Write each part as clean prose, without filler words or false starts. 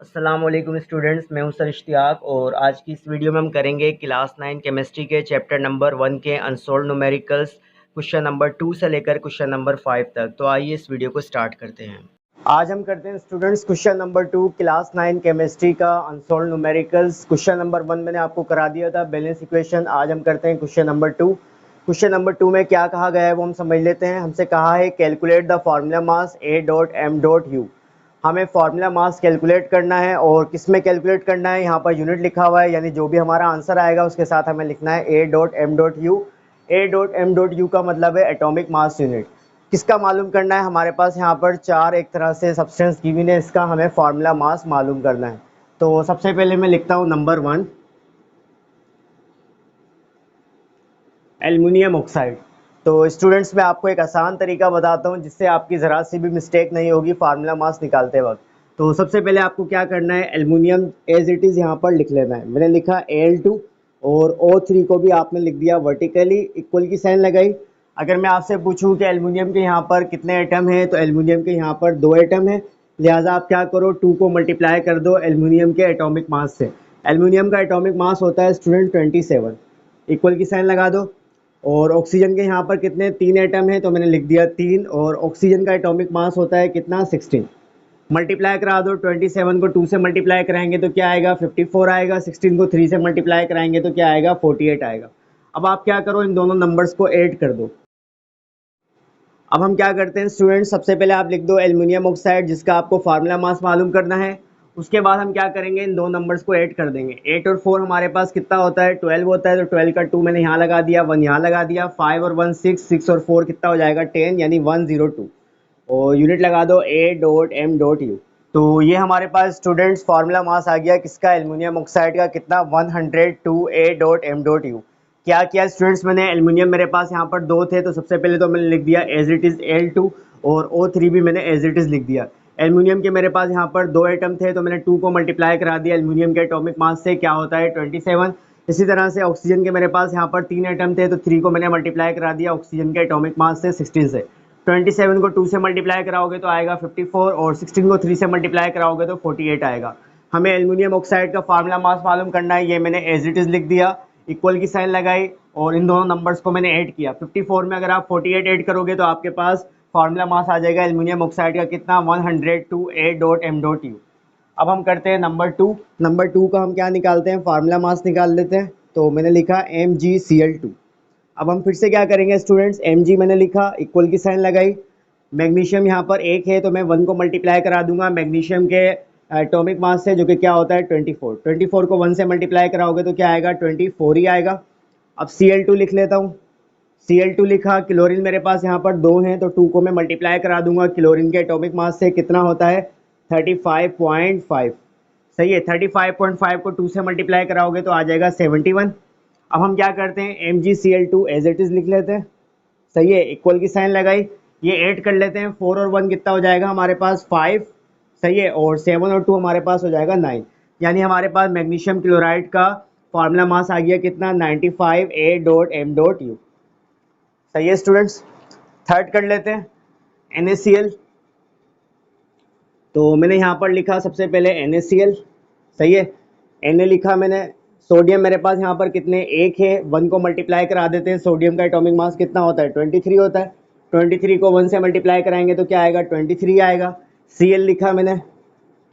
अस्सलाम वालेकुम स्टूडेंट्स, मैं हूं सर इश्तियाक और आज की इस वीडियो में हम करेंगे क्लास 9 केमिस्ट्री के चैप्टर नंबर 1 के अनसोल्व्ड न्यूमेरिकल्स क्वेश्चन नंबर 2 से लेकर क्वेश्चन नंबर 5 तक। तो आइए इस वीडियो को स्टार्ट करते हैं। आज हम करते हैं students question number 2 class 9 chemistry का अनसोल्व्ड न्यूमेरिकल्स। क्वेश्चन नंबर 1 मैंने आपको करा दिया था बैलेंस इक्वेशन। आज हम करते हैं क्वेश्चन नंबर 2। क्वेश्चन नंबर 2 में क्या कहा गया है वो हम समझ लेते हैं। हमसे कहा है calculate the formula mass A dot M dot U. हमें फार्मूला मास कैलकुलेट करना है और किस में कैलकुलेट करना है, यहाँ पर यूनिट लिखा हुआ है, यानी जो भी हमारा आंसर आएगा उसके साथ हमें लिखना है A dot M dot U. A dot M dot U का मतलब है एटॉमिक मास यूनिट। किसका मालूम करना है, हमारे पास यहाँ पर चार एक तरह से सब्सटेंस गिवन है, इसका हमें फार्मूला मास मालूम करना है। तो सबसे पहले मैं लिखता हूँ नंबर 1 एल्युमिनियम ऑक्साइड। तो स्टूडेंट्स मैं आपको एक आसान तरीका बताता हूँ जिससे आपकी ज़रा सी भी मिस्टेक नहीं होगी फार्मूला मास निकालते वक्त। तो सबसे पहले आपको क्या करना है, एल्युमिनियम एज इट इज़ यहाँ पर लिख लेना है। मैंने लिखा Al2 और O3 को भी आपने लिख दिया वर्टिकली, इक्वल की साइन लगाई। अगर मैं आपसे पूछूं कि एल्युमिनियम के यहाँ पर कितने एटम हैं, तो एल्युमिनियम के यहाँ पर 2 एटम है। लिहाजा आप क्या करो, 2 को मल्टीप्लाई कर दो एल्युमिनियम के एटॉमिक मास से। एल्युमिनियम का एटॉमिक मास होता है स्टूडेंट 27, इक्वल की साइन लगा दो। और ऑक्सीजन के यहाँ पर कितने, 3 एटम है, तो मैंने लिख दिया 3। और ऑक्सीजन का एटॉमिक मास होता है कितना, 16। मल्टीप्लाई करा दो, 27 को 2 से मल्टीप्लाई कराएंगे तो क्या आएगा, 54 आएगा। 16 को 3 से मल्टीप्लाई कराएंगे तो क्या आएगा, 48 आएगा। अब आप क्या करो, इन दोनों नंबर्स को ऐड कर दो। अब हम क्या करते हैं स्टूडेंट, सबसे पहले आप लिख दो एल्युमिनियम ऑक्साइड जिसका आपको फार्मूला मास मालूम करना है। उसके बाद हम क्या करेंगे, इन दो नंबर्स को ऐड कर देंगे। 8 और 4 हमारे पास कितना होता है, 12 होता है। तो 12 का 2 मैंने यहाँ लगा दिया, 1 यहाँ लगा दिया। 5 और 1 6, 6 और 4 कितना हो जाएगा, 10, यानी 102। और यूनिट लगा दो A dot M dot U. तो ये हमारे पास स्टूडेंट्स फार्मूला मास आ गया किसका, एल्युमिनियम ऑक्साइड का, कितना, 102 A dot M dot U. क्या किया स्टूडेंट्स, मैंने एल्युमिनियम मेरे पास यहाँ पर 2 थे, तो सबसे पहले तो मैंने लिख दिया एज इट इज़ L2 और O3 भी मैंने एज इट इज़ लिख दिया। एल्युमिनियम के मेरे पास यहाँ पर 2 एटम थे, तो मैंने 2 को मल्टीप्लाई करा दिया एल्युमिनियम के एटॉमिक मास से, क्या होता है 27। इसी तरह से ऑक्सीजन के मेरे पास यहाँ पर 3 एटम थे, तो 3 को मैंने मल्टीप्लाई करा दिया ऑक्सीजन के एटॉमिक मास से 16 से। 27 को 2 से मल्टीप्लाई कराओगे तो आएगा 54 और 16 को 3 से मल्टीप्लाई कराओगे तो 48 आएगा। हमें एल्युमिनियम ऑक्साइड का फार्मूला मास मालूम करना है, ये मैंने एज इट इज़ लिख दिया, इक्वल की साइन लगाई और इन दोनों नंबर्स को मैंने ऐड किया। 54 में अगर आप 48 ऐड करोगे तो आपके पास फार्मूला मास आ जाएगा एल्युमिनियम ऑक्साइड का कितना, 102 A dot M dot U. अब हम करते हैं नंबर 2। नंबर 2 का हम क्या निकालते हैं, फार्मूला मास निकाल लेते हैं। तो मैंने लिखा MgCl2। अब हम फिर से क्या करेंगे स्टूडेंट्स, Mg मैंने लिखा, इक्वल की साइन लगाई। मैग्नीशियम यहाँ पर 1 है, तो मैं 1 को मल्टीप्लाई करा दूंगा मैग्नीशियम के एटॉमिक मास से, जो कि क्या होता है 24। 24 को 1 से मल्टीप्लाई कराओगे तो क्या आएगा, 24 ही आएगा। अब Cl2 लिख लेता हूँ। Cl2 लिखा। क्लोरीन मेरे पास यहाँ पर 2 हैं, तो 2 को मैं मल्टीप्लाई करा दूंगा क्लोरीन के एटॉमिक मास से, कितना होता है 35.5। सही है, 35.5 को 2 से मल्टीप्लाई कराओगे तो आ जाएगा 71। अब हम क्या करते हैं, MgCl2 एज इट इज़ लिख लेते हैं। सही है, इक्वल की साइन लगाई, ये ऐड कर लेते हैं। 4 और 1 कितना हो जाएगा हमारे पास, 5। सही है, और 7 और 2 हमारे पास हो जाएगा 9। यानी हमारे पास मैग्नीशियम क्लोराइड का फार्मूला मास आ गया कितना, 95 A dot M dot U. सही है स्टूडेंट्स। थर्ड कर लेते हैं NaCl। तो मैंने यहाँ पर लिखा सबसे पहले NaCl। सही है, Na लिखा मैंने। सोडियम मेरे पास यहाँ पर कितने, 1 है, 1 को मल्टीप्लाई करा देते हैं। सोडियम का एटॉमिक मास कितना होता है, 23 होता है। 23 को 1 से मल्टीप्लाई कराएंगे तो क्या आएगा, 23 आएगा। Cl लिखा मैंने।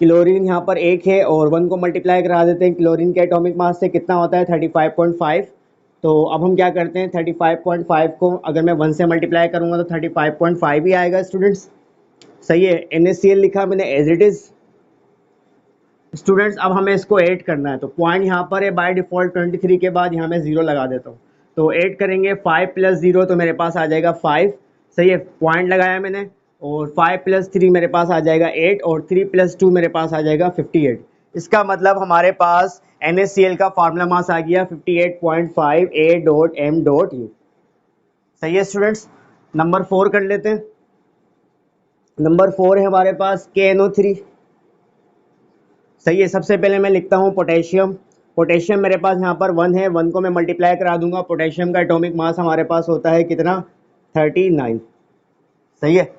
क्लोरीन यहाँ पर 1 है और 1 को मल्टीप्लाई करा देते हैं क्लोरीन के एटॉमिक मास से, कितना होता है 35.5। तो अब हम क्या करते हैं, 35.5 को अगर मैं 1 से मल्टीप्लाई करूँगा तो 35.5 ही आएगा स्टूडेंट्स। सही है, NaCl लिखा मैंने एज इट इज़। स्टूडेंट्स अब हमें इसको ऐड करना है, तो पॉइंट यहाँ पर है बाय डिफ़ॉल्ट 23 के बाद यहाँ मैं 0 लगा देता हूँ। तो ऐड करेंगे 5 + 0, तो मेरे पास आ जाएगा 5। सही है, पॉइंट लगाया मैंने। और 5 + 3 मेरे पास आ जाएगा 8 और 3 + 2 मेरे पास आ जाएगा 58। इसका मतलब हमारे पास NaCl का फार्मूला मास आ गया 58.5 A dot M dot U. सही है स्टूडेंट्स। नंबर 4 कर लेते हैं। नंबर 4 है हमारे पास KNO3। सही है, सबसे पहले मैं लिखता हूँ पोटेशियम। पोटेशियम मेरे पास यहाँ पर 1 है, 1 को मैं मल्टीप्लाई करा दूंगा। पोटेशियम का एटॉमिक मास हमारे पास होता है कितना, 39। सही है।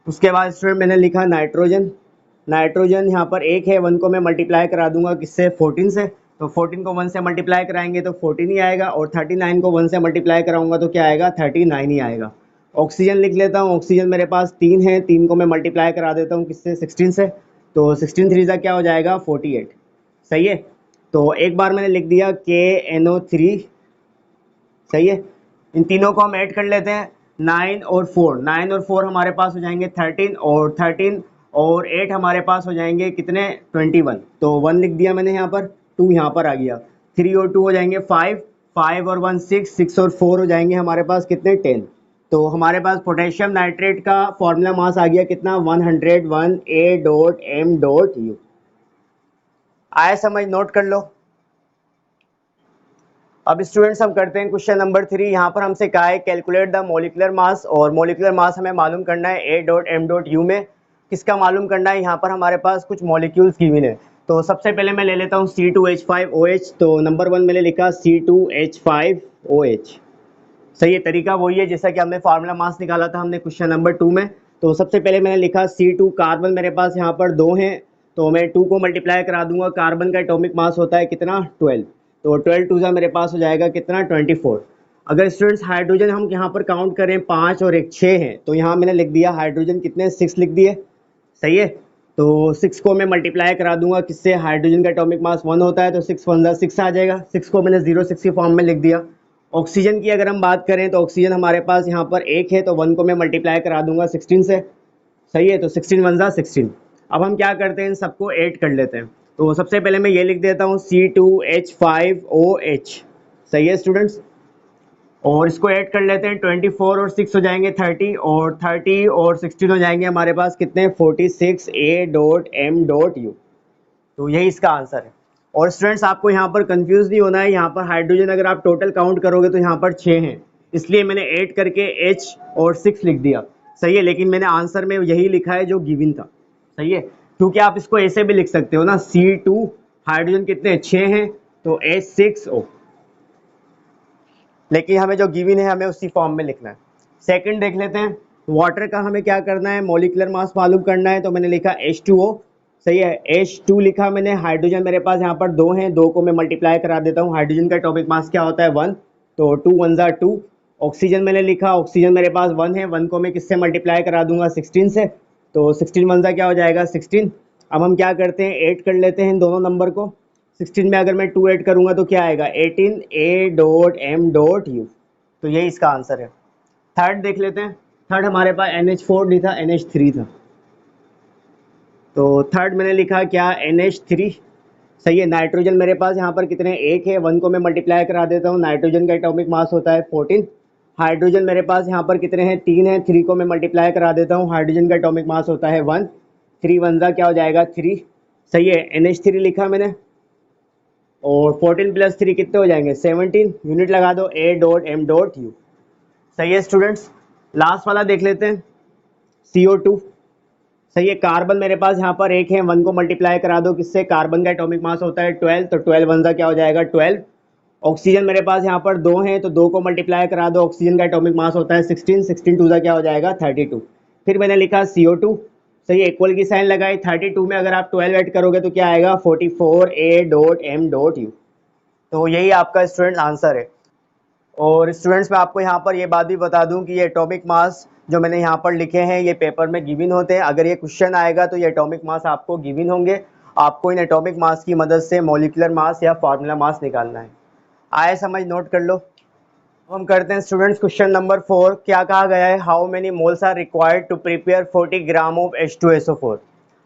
उसके बाद स्टूडेंट मैंने लिखा नाइट्रोजन। नाइट्रोजन यहाँ पर एक है, 1 को मैं मल्टीप्लाई करा दूंगा किससे, 14 से, तो 14 को 1 से मल्टीप्लाई कराएंगे तो 14 ही आएगा, और 39 को 1 से मल्टीप्लाई कराऊंगा तो क्या आएगा, 39 ही आएगा। ऑक्सीजन लिख लेता हूँ, ऑक्सीजन मेरे पास 3 है, 3 को मैं मल्टीप्लाई करा देता हूँ किससे, 16 से, तो 16 3 क्या हो जाएगा, 48। सही है, तो एक बार मैंने लिख दिया KNO3। सही है, इन तीनों को हम ऐड कर लेते हैं, 9 और 4, 9 और 4 हमारे पास हो जाएंगे 13, और 13 और 8 हमारे पास हो जाएंगे कितने, 21। तो 1 लिख दिया मैंने यहाँ पर, 2 यहाँ पर आ गया, 3 और 2 हो जाएंगे 5, 5 और 1 6, 6 और 4 हो जाएंगे हमारे पास कितने, 10। तो हमारे पास पोटेशियम नाइट्रेट का फॉर्मूला मास आ गया कितना, 101 A.M.U। आया समझ, नोट कर लो। अब स्टूडेंट्स हम करते हैं क्वेश्चन नंबर 3। यहाँ पर हमसे कहा है कैलकुलेट द मोलिकुलर मास, और मोलिकुलर मास हमें मालूम करना है A.M.U में। किसका मालूम करना है, यहाँ पर हमारे पास कुछ मॉलिक्यूल्स गिवन है। तो सबसे पहले मैं ले लेता हूँ C2H5OH, तो नंबर 1 मैंने लिखा C2H5OH। सही है, तरीका वही है जैसा कि हमने फार्मूला मास निकाला था हमने क्वेश्चन नंबर 2 में। तो सबसे पहले मैंने लिखा C2, कार्बन मेरे पास यहाँ पर 2 हैं, तो मैं 2 को मल्टीप्लाई करा दूंगा, कार्बन का एटॉमिक मास होता है कितना, 12, तो 12 2 मेरे पास हो जाएगा कितना, 24। अगर स्टूडेंट्स हाइड्रोजन हम यहाँ पर काउंट करें 5 और 1 6 हैं, तो यहाँ मैंने लिख दिया हाइड्रोजन कितने, 6 लिख दिए। सही है, तो 6 को मैं मल्टीप्लाई करा दूंगा किससे, हाइड्रोजन का एटॉमिक मास 1 होता है, तो 6 1 6 आ जाएगा, 6 को मैंने 06 की फॉर्म में लिख दिया। ऑक्सीजन की अगर हम बात करें तो ऑक्सीजन हमारे पास यहाँ पर 1 है, तो 1 को मैं मल्टीप्लाई करा दूंगा 16 से। सही है, तो 16 1 16। अब हम क्या करते हैं, इन सबको ऐड कर लेते हैं। तो सबसे पहले मैं ये लिख देता हूँ C2H5OH। सही है स्टूडेंट्स, और इसको ऐड कर लेते हैं, 24 और 6 हो जाएंगे 30, और 30 और 16 हो जाएंगे हमारे पास कितने, 46 A.M.U। तो यही इसका आंसर है। और स्टूडेंट्स आपको यहाँ पर कंफ्यूज नहीं होना है, यहाँ पर हाइड्रोजन अगर आप टोटल काउंट करोगे तो यहाँ पर 6 हैं, इसलिए मैंने ऐड करके H और 6 लिख दिया। सही है, लेकिन मैंने आंसर में यही लिखा है जो गिवन था। सही है, क्योंकि आप इसको ऐसे भी लिख सकते हो ना, C2 हाइड्रोजन कितने 6 हैं, तो H6O, लेकिन हमें जो गिवन है हमें उसी फॉर्म में लिखना है। सेकंड देख लेते हैं, वाटर का हमें क्या करना है, मॉलिक्यूलर मास मालूम करना है, तो मैंने लिखा H2O। सही है, H2 लिखा मैंने, हाइड्रोजन मेरे पास यहाँ पर 2 हैं, 2 को मैं मल्टीप्लाई करा देता हूँ, हाइड्रोजन का एटॉमिक मास क्या होता है, 1, तो 2 1 2। ऑक्सीजन मैंने लिखा, ऑक्सीजन मेरे पास 1 है, 1 को मैं किससे मल्टीप्लाई करा दूंगा, 16 से, तो 16 1 क्या हो जाएगा, 16। अब हम क्या करते हैं, ऐड कर लेते हैं इन दोनों नंबर को। 16 में अगर मैं 2 ऐड करूंगा तो क्या आएगा, 18 A.M.U। तो यही इसका आंसर है। थर्ड देख लेते हैं, थर्ड हमारे पास NH4 नहीं था, NH3 था, तो थर्ड मैंने लिखा क्या, NH3। सही है, नाइट्रोजन मेरे पास यहाँ पर कितने, 1 है, 1 को मैं मल्टीप्लाई करा देता हूँ, नाइट्रोजन का एटॉमिक मास होता है 14। हाइड्रोजन मेरे पास यहाँ पर कितने हैं, 3 है, 3 को मैं मल्टीप्लाई करा देता हूँ, हाइड्रोजन का एटॉमिक मास होता है 1, 3 1 क्या हो जाएगा, 3। सही है, NH3 लिखा मैंने, और 14 + 3 कितने हो जाएंगे, 17, यूनिट लगा दो A.M.U। सही है स्टूडेंट्स, लास्ट वाला देख लेते हैं, CO2। सही है, कार्बन मेरे पास यहाँ पर 1 है, 1 को मल्टीप्लाई करा दो किससे, कार्बन का एटॉमिक मास होता है 12, तो 12 1 क्या हो जाएगा, 12। ऑक्सीजन मेरे पास यहाँ पर 2 हैं, तो 2 को मल्टीप्लाई करा दो, ऑक्सीजन का एटॉमिक मास होता है 16, 16 2 क्या हो जाएगा, 32। फिर मैंने लिखा CO2। सही है, इक्वल की साइन लगाई, 32 में अगर आप 12 ऐड करोगे तो क्या आएगा, 44 A.M.U। तो यही आपका स्टूडेंट आंसर है। और स्टूडेंट्स मैं आपको यहाँ पर ये बात भी बता दूं कि ये एटॉमिक मास जो मैंने यहाँ पर लिखे हैं ये पेपर में गिवन होते हैं। अगर ये क्वेश्चन आएगा तो ये एटॉमिक मास आपको गिवन होंगे, आपको इन एटॉमिक मास की मदद से मॉलिक्यूलर मास या फार्मूला मास निकालना है। आए समझ, नोट कर लो। अब हम करते हैं स्टूडेंट्स क्वेश्चन नंबर 4। क्या कहा गया है, how many moles are required to prepare 40 gram of H2SO4।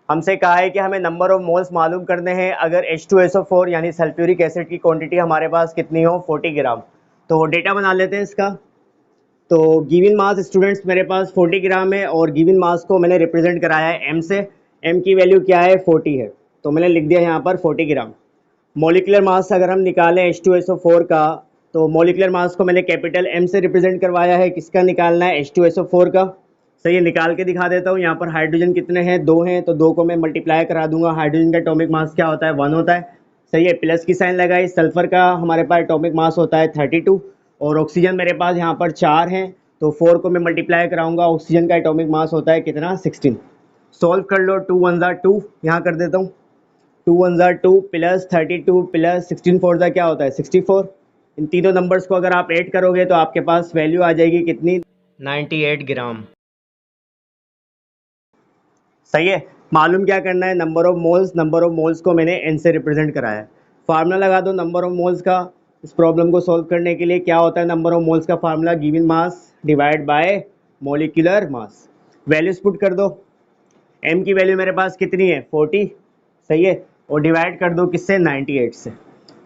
हमसे कहा है कि हमें नंबर ऑफ मोल्स मालूम करने हैं अगर H2SO4 यानी सल्फ्यूरिक एसिड की क्वांटिटी हमारे पास कितनी हो, 40 ग्राम। तो डेटा बना लेते हैं इसका। तो गिवन मास स्टूडेंट्स मेरे पास 40 ग्राम है, और गिवन मास को मैंने रिप्रेजेंट कराया है M से। M की वैल्यू क्या है, 40 है, तो मैंने लिख दिया यहाँ पर 40 ग्राम। मॉलिकुलर मास अगर हम निकालें H2SO4 का, तो मॉलिकुलर मास को मैंने कैपिटल M से रिप्रेजेंट करवाया है। किसका निकालना है, H2SO4 का। सही है, निकाल के दिखा देता हूँ। यहाँ पर हाइड्रोजन कितने हैं, 2 हैं, तो 2 को मैं मल्टीप्लाई करा दूंगा। हाइड्रोजन का एटॉमिक मास क्या होता है, 1 होता है। सही है, प्लस की साइन लगाई। सल्फर का हमारे पास एटॉमिक मास होता है 32, और ऑक्सीजन मेरे पास यहाँ पर 4 हैं, तो 4 को मैं मल्टीप्लाई कराऊंगा। ऑक्सीजन का एटॉमिक मास होता है कितना, 16। सॉल्व कर लो, 2 1 2, यहाँ कर देता हूँ 2 1 2 प्लस 32 प्लस 16 4 क्या होता है 64। इन तीनों नंबर्स को अगर आप ऐड करोगे तो आपके पास वैल्यू आ जाएगी कितनी, 98 ग्राम। सही है। मालूम क्या करना है, number of moles, number of moles को मैंने एन से रिप्रेजेंट कराया है। फार्मूला लगा दो नंबर ऑफ मोल्स का। इस प्रॉब्लम को सॉल्व करने के लिए क्या होता है, नंबर ऑफ मोल्स का formula given mass divide by molecular mass. Values put कर दो। एम की वैल्यू मेरे पास कितनी है 40, सही है, और डिवाइड कर दो किससे 98 से।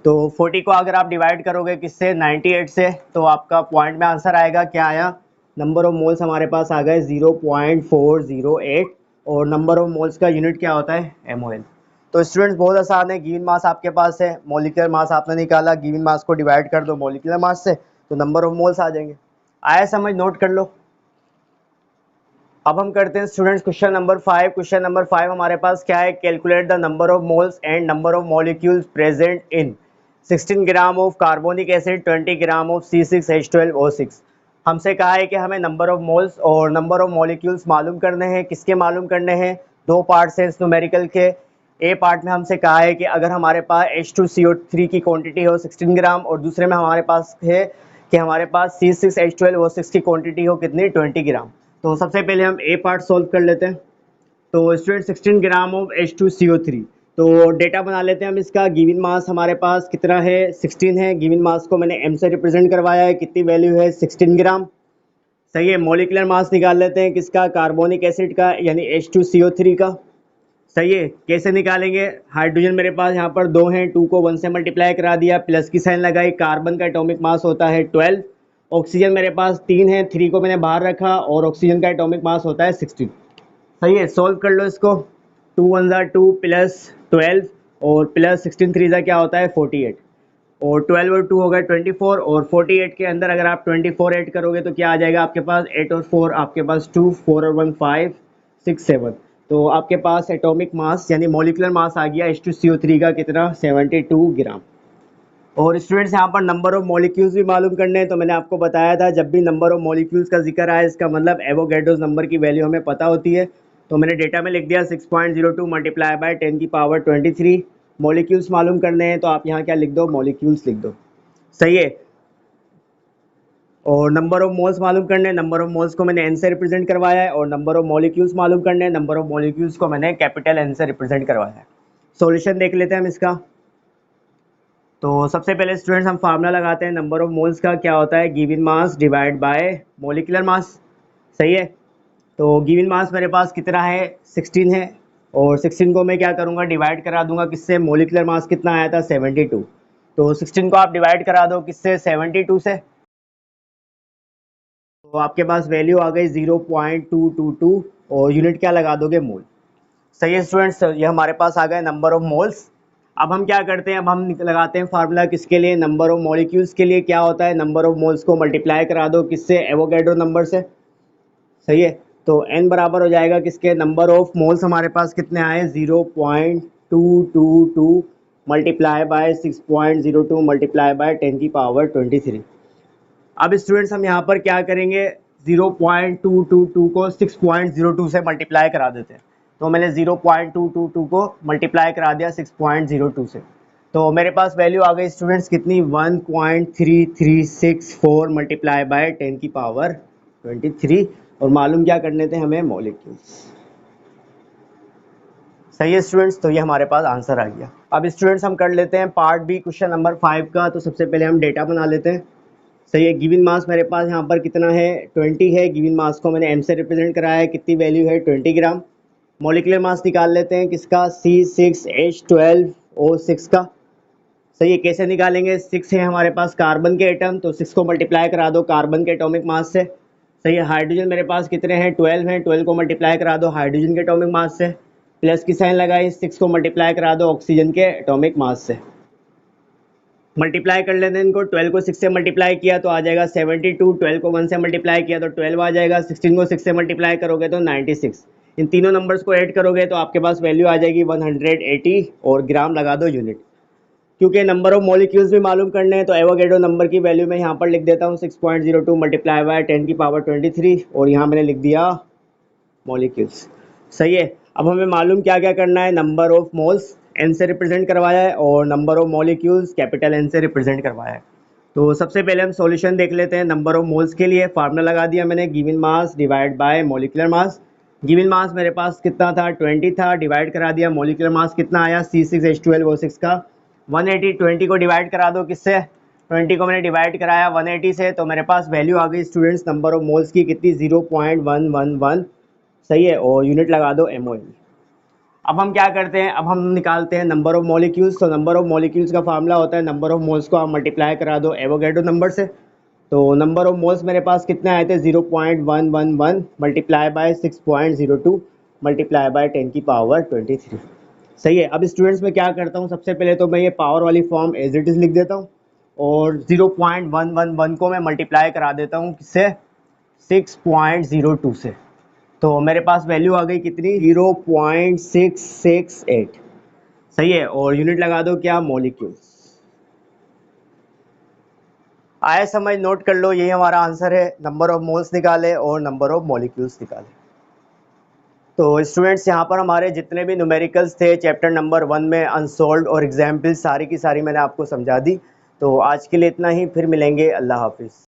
तो 40 को अगर आप डिवाइड करोगे किससे 98 से तो आपका पॉइंट में आंसर आएगा, क्या आया, नंबर ऑफ मोल्स हमारे पास आ गए 0.408, और नंबर ऑफ मोल्स का यूनिट क्या होता है MOL। तो स्टूडेंट्स बहुत आसान है, गिवन मास आपके पास है, मॉलिक्यूलर मास आपने निकाला, गिवन मास को डिवाइड कर दो मॉलिक्यूलर मास से तो नंबर ऑफ मोल्स आ जाएंगे। आया समझ, नोट कर लो। अब हम करते हैं students question number 5। Question number 5 हमारे पास क्या है, calculate the number of moles and number of molecules present in 16 gram of carbonic acid 20 gram of C6H12O6। हमसे कहा है कि हमें नंबर ऑफ मोल्स और नंबर ऑफ मॉलिक्यूल्स मालूम करने हैं। किसके मालूम करने हैं, दो पार्ट्स हैं न्यूमेरिकल के। ए पार्ट में हमसे कहा है कि अगर हमारे पास H2CO3 की क्वांटिटी हो 16 ग्राम, और दूसरे में हमारे पास है कि हमारे पास C6H12O6 की क्वांटिटी हो कितनी 20 ग्राम। तो सबसे पहले हम ए पार्ट सॉल्व कर लेते हैं। तो स्टूडेंट 16 ग्राम ऑफ H2CO3, तो डेटा बना लेते हैं हम इसका। गिवन मास हमारे पास कितना है 16 है, गिवन मास को मैंने m से रिप्रेजेंट करवाया है, कितनी वैल्यू है 16 ग्राम। सही है। मॉलिक्यूलर मास निकाल लेते हैं किसका, कार्बोनिक एसिड का यानी H2CO3 का। सही है, कैसे निकालेंगे, हाइड्रोजन मेरे पास यहाँ पर 2 हैं, 2 को 1 से मल्टीप्लाई करा दिया, प्लस की साइन लगाई। कार्बन का एटॉमिक मास होता है 12। ऑक्सीजन मेरे पास 3 है, 3 को मैंने बाहर रखा, और ऑक्सीजन का एटॉमिक मास होता है 16। सही है, सॉल्व कर लो इसको। 2 1 2 प्लस 12 और प्लस 16 3 क्या होता है 48, और 12 और 2 हो गए 24, और 48 के अंदर अगर आप 24 ऐड करोगे तो क्या आ जाएगा आपके पास, 8 और 4 आपके पास 2, 4 और 1 5 6 7। तो आपके पास एटॉमिक मास यानी मॉलिक्यूलर मास आ गया H2CO3 का कितना 72 ग्राम। और स्टूडेंट्स यहाँ पर नंबर ऑफ मॉलिक्यूल्स भी मालूम करने हैं। तो मैंने आपको बताया था जब भी नंबर ऑफ मॉलिक्यूल्स का जिक्र आया इसका मतलब एवोगैड्रोस नंबर की वैल्यू हमें पता होती है। तो मैंने डेटा में लिख दिया 6.02 मल्टीप्लाई बाय 10 की पावर 23। मॉलिक्यूल्स मालूम करने हैं तो आप यहाँ क्या लिख दो, मॉलिक्यूल्स लिख दो। सही है। और नंबर ऑफ मोल्स मालूम करने हैं, नंबर ऑफ मोल्स को मैंने एन से रिप्रेजेंट करवाया है, और नंबर ऑफ मॉलिक्यूल्स मालूम करने हैं, नंबर ऑफ मॉलिक्यूल्स को मैंने कैपिटल एन से रिप्रेजेंट करवाया है। सॉल्यूशन देख लेते हैं हम इसका। तो सबसे पहले स्टूडेंट्स हम फार्मूला लगाते हैं नंबर ऑफ मोल्स का, क्या होता है given mass divide by molecular mass. सही है। तो गिवन मास मेरे पास कितना है 16 है, और 16 को मैं क्या करूँगा डिवाइड करा दूंगा किससे, मॉलिक्यूलर मास कितना आया था 72। तो 16 को आप डिवाइड करा दो किससे 72 से, तो आपके पास वैल्यू आ गई 0.222, और यूनिट क्या लगा दोगे मोल। सही है स्टूडेंट्स, ये हमारे पास आ गए नंबर ऑफ मोल्स। अब हम क्या करते हैं, अब हम लगाते हैं फार्मूला किसके लिए, नंबर ऑफ मॉलिक्यूल्स के लिए। क्या होता है, नंबर ऑफ मोल्स को मल्टीप्लाई करा दो किससे, एवोगैड्रो नंबर से। सही है। तो n बराबर हो जाएगा किसके, नंबर ऑफ मोल्स हमारे पास कितने आए 0.222 मल्टीप्लाई बाय 6.02 मल्टीप्लाई बाय 10 की पावर 23। अब स्टूडेंट्स हम यहाँ पर क्या करेंगे, 0.222 को 6.02 से मल्टीप्लाई करा देते हैं। तो मैंने 0.222 को मल्टीप्लाई करा दिया 6.02 से, तो मेरे पास वैल्यू आ गई स्टूडेंट्स कितनी 1.3364 मल्टीप्लाई बाय 10 की पावर 23। और मालूम क्या करने थे हमें, मॉलिक्यूल्स। सही है स्टूडेंट्स, तो ये हमारे पास आंसर आ गया। अब स्टूडेंट्स हम कर लेते हैं पार्ट बी क्वेश्चन नंबर 5 का। तो सबसे पहले हम डेटा बना लेते हैं। सही है। गिवन मास मेरे पास यहाँ पर कितना है 20 है, गिवन मास को मैंने m से रिप्रेजेंट कराया है, कितनी वैल्यू है 20 ग्राम। मॉलिक्यूलर मास निकाल लेते हैं किसका, C6H12O6 का। सही है, कैसे निकालेंगे, 6 है हमारे पास कार्बन के एटम, तो 6 को मल्टीप्लाई करा दो कार्बन के एटॉमिक मास से। सही है। हाइड्रोजन मेरे पास कितने हैं 12 हैं, 12 को मल्टीप्लाई करा दो हाइड्रोजन के एटॉमिक मास से, प्लस की साइन लगाई, 6 को मल्टीप्लाई करा दो ऑक्सीजन के एटॉमिक मास से। मल्टीप्लाई कर लेते हैं इनको, 12 को 6 से मल्टीप्लाई किया तो आ जाएगा 72, 12 को 1 से मल्टीप्लाई किया तो 12 आ जाएगा, 16 को 6 से मल्टीप्लाई करोगे तो 96। इन तीनों नंबर्स को ऐड करोगे तो आपके पास वैल्यू आ जाएगी 180, और ग्राम लगा दो यूनिट। क्योंकि नंबर ऑफ मॉलिक्यूल्स भी मालूम करने हैं तो एवोगैड्रो नंबर की वैल्यू मैं यहाँ पर लिख देता हूँ 6.02 मल्टीप्लाई बाय 10 की पावर 23, और यहाँ मैंने लिख दिया मॉलिक्यूल्स। सही है। अब हमें मालूम क्या क्या करना है, नंबर ऑफ मोल्स एन से रिप्रेजेंट करवाया है और number of molecules capital N से रिप्रेजेंट करवाया है। तो सबसे पहले हम सॉल्यूशन देख लेते हैं। नंबर ऑफ मोल्स के लिए फार्मूला लगा दिया मैंने, given mass divide by molecular mass. Given mass मेरे पास कितना था, 20 था, डिवाइड करा दिया, मॉलिक्यूलर मास कितना आया, C6H12O6 का 180। 20 को डिवाइड करा दो किससे, 20 को मैंने डिवाइड कराया 180 से, तो मेरे पास वैल्यू आ गई स्टूडेंट्स नंबर ऑफ मोल्स की कितनी, 0.111। सही है, और यूनिट लगा दो MOL। अब हम क्या करते हैं, अब हम निकालते हैं नंबर ऑफ मॉलिक्यूल्स। तो नंबर ऑफ मॉलिक्यूल्स का फार्मूला होता है नंबर ऑफ मोल्स को आप मल्टीप्लाई करा दो एवोगैड्रो नंबर से। तो नंबर ऑफ मोल्स मेरे पास कितने आए थे, 0.111 मल्टीप्लाई बाय 6.02 मल्टीप्लाई बाय 10⁻23। सही है। अब स्टूडेंट्स में क्या करता हूँ, सबसे पहले तो मैं ये पावर वाली फॉर्म एज इट इज़ लिख देता हूँ और 0.111 को मैं मल्टीप्लाई करा देता हूँ किससे, 6.02 से। तो मेरे पास वैल्यू आ गई कितनी, 0.668। सही है, और यूनिट लगा दो क्या, मॉलिक्यूल्स। आया समझ, नोट कर लो, यही हमारा आंसर है। नंबर ऑफ मोल्स निकाले और नंबर ऑफ मॉलिक्यूल्स निकाले। तो स्टूडेंट्स यहाँ पर हमारे जितने भी न्यूमेरिकल्स थे चैप्टर नंबर 1 में अनसोल्व्ड और एग्जाम्पल सारी की सारी मैंने आपको समझा दी। तो आज के लिए इतना ही, फिर मिलेंगे, अल्लाह हाफिज़।